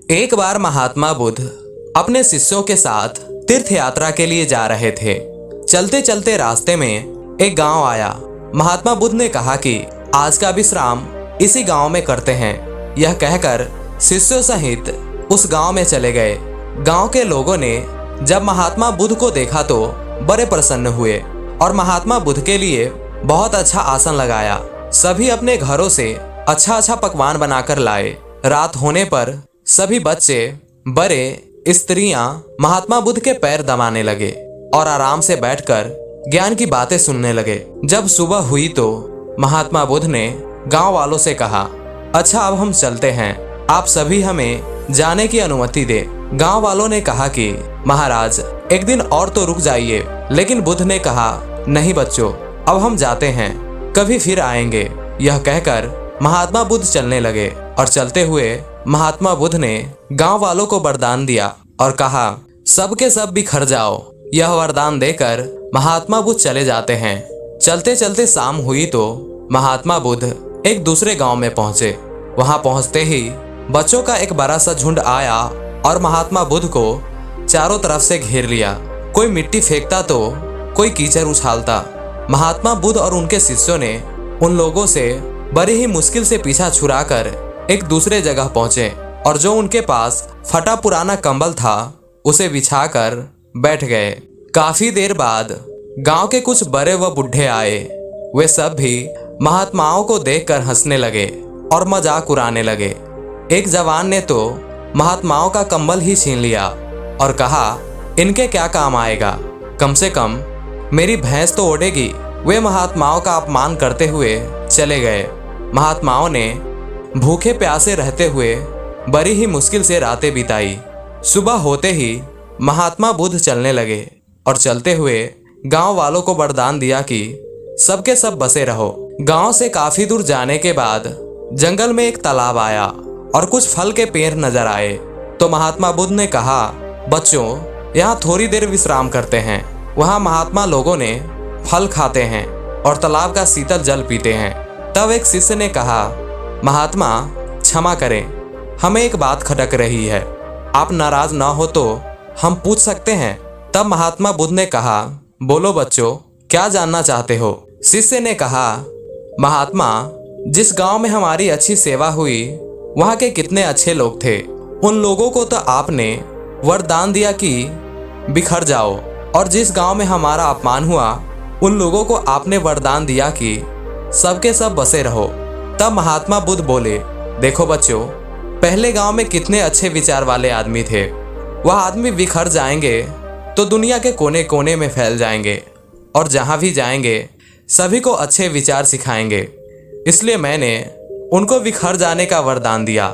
एक बार महात्मा बुद्ध अपने शिष्यों के साथ तीर्थ यात्रा के लिए जा रहे थे। चलते चलते रास्ते में एक गांव आया। महात्मा बुद्ध ने कहा कि आज का विश्राम इसी गांव में करते हैं। यह कहकर शिष्यों सहित उस गांव में चले गए। गांव के लोगों ने जब महात्मा बुद्ध को देखा तो बड़े प्रसन्न हुए और महात्मा बुद्ध के लिए बहुत अच्छा आसन लगाया। सभी अपने घरों से अच्छा अच्छा पकवान बनाकर लाए। रात होने पर सभी बच्चे, बड़े, स्त्रियां महात्मा बुद्ध के पैर दबाने लगे और आराम से बैठकर ज्ञान की बातें सुनने लगे। जब सुबह हुई तो महात्मा बुद्ध ने गांव वालों से कहा, अच्छा अब हम चलते हैं, आप सभी हमें जाने की अनुमति दे। गांव वालों ने कहा कि महाराज एक दिन और तो रुक जाइए। लेकिन बुद्ध ने कहा, नहीं बच्चों, अब हम जाते हैं, कभी फिर आएंगे। यह कहकर महात्मा बुद्ध चलने लगे और चलते हुए महात्मा बुद्ध ने गांव वालों को वरदान दिया और कहा, सबके सब बिखर जाओ। यह वरदान देकर महात्मा बुद्ध चले जाते हैं। चलते चलते शाम हुई तो महात्मा बुद्ध एक दूसरे गांव में पहुंचे। वहां पहुंचते ही बच्चों का एक बड़ा सा झुंड आया और महात्मा बुद्ध को चारों तरफ से घेर लिया। कोई मिट्टी फेंकता तो कोई कीचड़ उछालता। महात्मा बुद्ध और उनके शिष्यों ने उन लोगों से बड़ी ही मुश्किल से पीछा छुड़ाकर एक दूसरे जगह पहुंचे और जो उनके पास फटा पुराना कंबल था उसे बिछाकर बैठ गए। काफी देर बाद गांव के कुछ बड़े व बूढ़े आए। वे सब भी महात्माओं को देखकर हंसने लगे और मजाक उड़ाने लगे। एक जवान ने तो महात्माओं का कंबल ही छीन लिया और कहा, इनके क्या काम आएगा, कम से कम मेरी भैंस तो ओढ़ेगी। वे महात्माओं का अपमान करते हुए चले गए। महात्माओं ने भूखे प्यासे रहते हुए बड़ी ही मुश्किल से रातें बिताई। सुबह होते ही महात्मा बुद्ध चलने लगे और चलते हुए गांव वालों को वरदान दिया कि सबके सब बसे रहो। गांव से काफी दूर जाने के बाद जंगल में एक तालाब आया और कुछ फल के पेड़ नजर आए। तो महात्मा बुद्ध ने कहा, बच्चों यहाँ थोड़ी देर विश्राम करते हैं। वहाँ महात्मा लोगों ने फल खाते हैं और तालाब का शीतल जल पीते हैं। तब एक शिष्य ने कहा, महात्मा क्षमा करें, हमें एक बात खटक रही है, आप नाराज ना हो तो हम पूछ सकते हैं। तब महात्मा बुद्ध ने कहा, बोलो बच्चों, क्या जानना चाहते हो। शिष्य ने कहा, महात्मा जिस गांव में हमारी अच्छी सेवा हुई वहां के कितने अच्छे लोग थे। उन लोगों को तो आपने वरदान दिया कि बिखर जाओ, और जिस गांव में हमारा अपमान हुआ उन लोगों को आपने वरदान दिया कि सबके सब बसे रहो। तब महात्मा बुद्ध बोले, देखो बच्चों, पहले गांव में कितने अच्छे विचार वाले आदमी थे। वह आदमी बिखर जाएंगे तो दुनिया के कोने कोने में फैल जाएंगे और जहां भी जाएंगे सभी को अच्छे विचार सिखाएंगे। इसलिए मैंने उनको बिखर जाने का वरदान दिया।